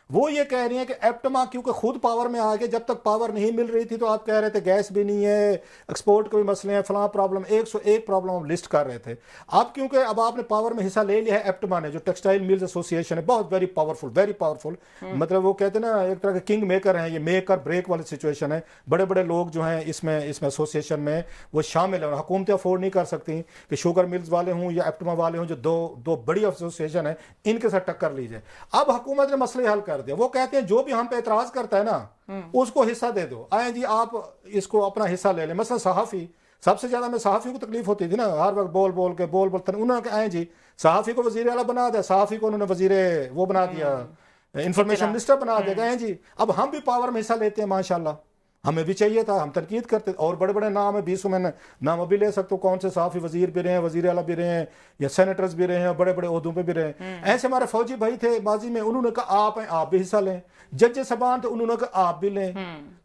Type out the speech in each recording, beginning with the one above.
وہ یہ کہہ رہی ہیں کہ ایپٹما کیونکہ خود پاور میں آ گئے، جب تک پاور نہیں مل رہی تھی تو آپ کہہ رہے تھے گیس بھی نہیں ہے، ایکسپورٹ کے بھی مسئلے ہیں، فلاں پرابلم، 101 پرابلم آپ لسٹ کر رہے تھے۔ اب کیونکہ اب آپ نے پاور میں حصہ لے لیا ہے، ایپٹما نے جو ٹیکسٹائل میلز ایسوسیشن ہے، بہت ویری پاورفل، مطلب وہ کہتے ہیں نا ایک طرح کے کنگ میکر ہیں، یہ میک اور بریک والی سچویشن ہے، بڑے بڑے لوگ جو ہیں اس میں ایسوسیشن میں وہ شامل ہیں، حکومتیں افورڈ نہیں کر سکتی کہ شوگر ملز والے ہوں یا ایپٹما والے ہوں، جو دو بڑی ایسوسیشن ہیں، ان کے ساتھ ٹکر لیجیے۔ اب حکومت نے مسئلے حل کر دیا، وہ کہتے ہیں جو بھی ہم پہ اعتراض کرتا ہے نا اس کو حصہ دے دو، آئیں جی آپ اس کو اپنا حصہ لے لیں۔ مثلا صحافی، سب سے زیادہ میں صحافی کو تکلیف ہوتی تھی نا، ہر وقت بول انہوں نے کہا آئیں جی صحافی کو وزیر اعلیٰ بنا دیا، صحافی کو انہوں نے وزیر وہ بنا دیا، انفارمیشن منسٹر بنا دیا، کہیں جی اب ہم بھی پاور میں حصہ لیتے ہیں، ماشاءاللہ ہمیں بھی چاہیے تھا، ہم تنقید کرتے، اور بڑے بڑے نام ہیں، 20 میں نام ابھی لے سکتے ہو، کون سے صحافی وزیر بھی رہے ہیں، وزیر اعلیٰ بھی رہے ہیں، یا سینیٹرز بھی رہے ہیں، بڑے بڑے عہدوں پہ بھی رہے ہیں۔ ایسے ہمارے فوجی بھائی تھے ماضی میں، انہوں نے کہا آپ ہیں، آپ بھی حصہ لیں، جج صاحبان تھے، انہوں نے کہا آپ بھی لیں۔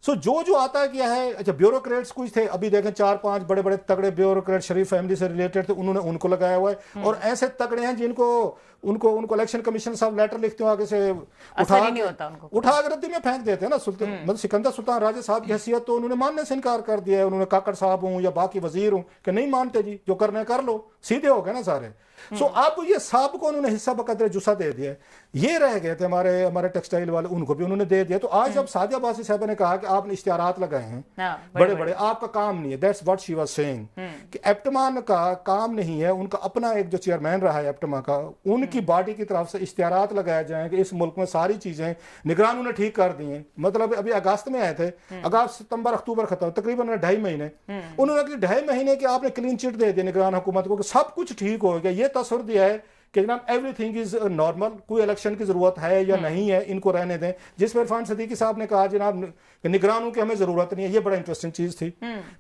سو جو آتا کیا ہے، اچھا بیوروکریٹس کچھ تھے، ابھی دیکھیں 4-5 بڑے بڑے تگڑے بیوروکریٹ شریف فیملی سے ریلیٹڈ تھے، انہوں نے ان کو لگایا ہوا ہے، اور ایسے تگڑے ہیں جن کو ان کو الیکشن کمیشن صاحب لیٹر لکھتے ہیں آگے سے اٹھا کے ردی میں پھینک دیتے ہیں نا۔ مطلب سکندر سلطان راجہ صاحب کی حیثیت تو انہوں نے ماننے سے انکار کر دیا ہے، انہوں نے کاکڑ صاحب ہوں یا باقی وزیر ہوں کہ نہیں مانتے جی، جو کرنا ہے کر لو، سیدھے ہو گئے نا سارے۔ سو اب یہ سب کو انہوں نے حصہ بقدر جسا دے دیا ہے۔ یہ رہ گئے تھے ہمارے ٹیکسٹائل والے، ان کو بھی انہوں نے دے دیا۔ تو آج جب سعدیہ عباسی صاحبہ نے کہا کہ آپ نے اشتہارات لگائے ہیں بڑے بڑے، آپ کا کام نہیں ہے، that's what she was saying, کہ ایپٹمان کا کام نہیں ہے، ان کا اپنا ایک جو چیئرمین رہا ہے ایپٹما کا، ان کی باڈی کی طرف سے اشتہارات لگائے جائیں کہ اس ملک میں ساری چیزیں نگران نے ٹھیک کر دی ہیں۔ مطلب ابھی اگست میں آئے تھے، اگست ستمبر اکتوبر ختم، تقریباً 2.5 مہینے، انہوں نے 2.5 مہینے کے آپ نے کلین چٹ دے دیا نگران حکومت کو کہ سب کچھ ٹھیک ہو گیا۔ یہ تصور دیا ہے کہ جناب ایوری تھنگ از نارمل، کوئی الیکشن کی ضرورت ہے یا نہیں ہے، ان کو رہنے دیں۔ جس میں عرفان صدیقی صاحب نے کہا جناب نگرانوں کی ہمیں ضرورت نہیں ہے، یہ بڑا انٹرسٹنگ چیز تھی۔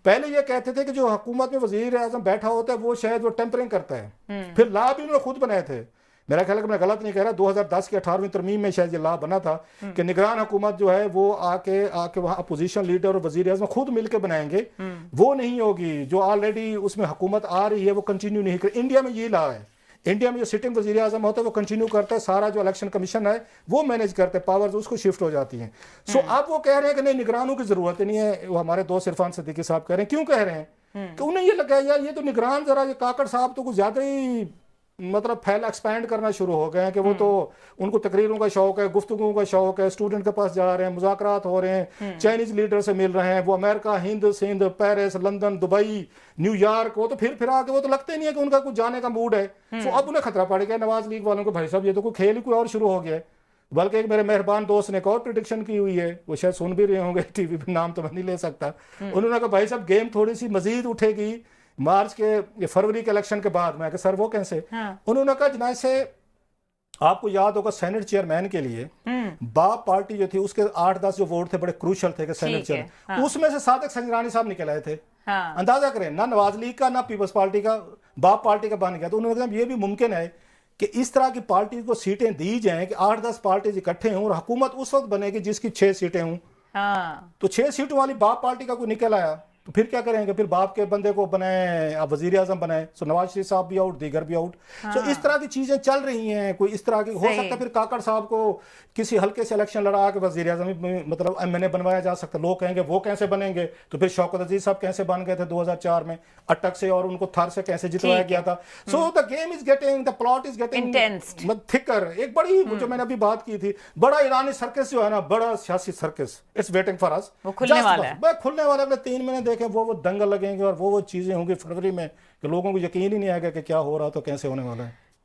پہلے یہ کہتے تھے کہ جو حکومت میں وزیر اعظم بیٹھا ہوتا ہے وہ شاید وہ ٹیمپرنگ کرتا ہے، پھر لا بھی انہوں نے خود بنائے تھے، میرا خیال ہے کہ میں غلط نہیں کہہ رہا، 2010 کی 18ویں ترمیم میں شاید یہ لا بنا تھا کہ نگران حکومت جو ہے وہ آ کے وہاں اپوزیشن لیڈر اور وزیر اعظم خود مل کے بنائیں گے، وہ نہیں ہوگی جو آلریڈی اس میں حکومت آ رہی ہے وہ کنٹینیو نہیں کرے۔ انڈیا میں یہ لا ہے، انڈیا میں جو سٹنگ وزیر اعظم ہوتا ہے وہ کنٹینیو کرتا ہے، سارا جو الیکشن کمیشن ہے وہ مینیج کرتے ہیں، پاورز اس کو شفٹ ہو جاتی ہیں۔ سو اب وہ کہہ رہے ہیں کہ نہیں نگرانوں کی ضرورت نہیں ہے، وہ ہمارے دوست عرفان صدیقی صاحب کہہ رہے ہیں، کیوں کہہ رہے ہیں کہ انہیں یہ لگا یار یہ تو نگران ذرا یہ کاکڑ صاحب تو کچھ زیادہ ہی مطلب ایکسپینڈ کرنا شروع ہو گئے ہیں، کہ وہ تو ان کو تقریروں کا شوق ہے، گفتگو کا شوق ہے، اسٹوڈنٹ کے پاس جا رہے ہیں، مذاکرات ہو رہے ہیں، چائنیز لیڈر سے مل رہے ہیں، وہ امریکہ، Hind, Sindh, Paris, London, Dubai, New York, وہ تو پھر آ کے وہ تو لگتے نہیں ہے کہ ان کا کچھ جانے کا موڈ ہے۔ تو اب انہیں خطرہ پڑ گیا نواز لیگ والوں کو، بھائی صاحب یہ تو کوئی کھیل ہی کوئی اور شروع ہو گیا ہے۔ بلکہ ایک میرے مہربان دوست نے ایک اور پریڈکشن کی ہوئی ہے، وہ شاید سن بھی رہے ہوں گے ٹی وی پہ، نام تو میں نہیں لے سکتا، انہوں نے کہا بھائی صاحب گیم تھوڑی سی مزید اٹھے گی مارچ کے فروری کے الیکشن کے بعد۔ میں کہ سر وہ کیسے؟ انہوں نے کہا جناب سے آپ کو یاد ہوگا سینٹ چیئرمین کے لیے باپ پارٹی جو تھی اس کے 8-10 جو ووٹ تھے بڑے کروشل تھے کہ سینٹ چیئرمین، اس میں سے صادق سنجرانی صاحب نکل آئے تھے۔ اندازہ کریں، نہ نواز لیگ کا نہ پیپلز پارٹی کا، باپ پارٹی کا بن گیا۔ تو انہوں نے کہا یہ بھی ممکن ہے کہ اس طرح کی پارٹی کو سیٹیں دی جائیں کہ 8-10 پارٹیز اکٹھے ہوں اور حکومت اس وقت بنے گی جس کی 6 سیٹیں ہوں۔ تو 6 سیٹوں والی باپ پارٹی کا کوئی نکل آیا تو پھر کیا کریں گے؟ پھر باپ کے بندے کو بنائیں، اب وزیر اعظم بنائیں، سو نواز شریف صاحب بھی آؤٹ، دیگر بھی آؤٹ۔ سو اس طرح کی چیزیں چل رہی ہیں، کوئی اس طرح کی ہو سکتا ہے پھر کاکڑ صاحب کو کسی ہلکے سے الیکشن لڑا کے وزیر اعظم مطلب ایم بنوایا جا سکتا ہے۔ لوگ کہیں گے وہ کیسے بنیں گے؟ تو پھر شوکت عزیز صاحب کیسے بن گئے تھے 2004 میں اٹک سے، اور ان کو تھر سے کیسے جتوایا گیا تھا۔ So the game is getting, the plot is getting thicker. ایک بڑی جو میں نے ابھی بات کی تھی، بڑا ایرانی سرکس جو ہے نا، بڑا سیاسی سرکس، اٹس ویٹنگ فار اس، وہ کھلنے والا ہے، کھلنے والا۔ اگلے 3 مہینے دیکھیں، وہ دنگل لگیں گے اور وہ چیزیں ہوں گی فروری میں کہ لوگوں کو یقین ہی نہیں آئے گا کہ کیا ہو رہا تو کیسے ہونے والا ہے۔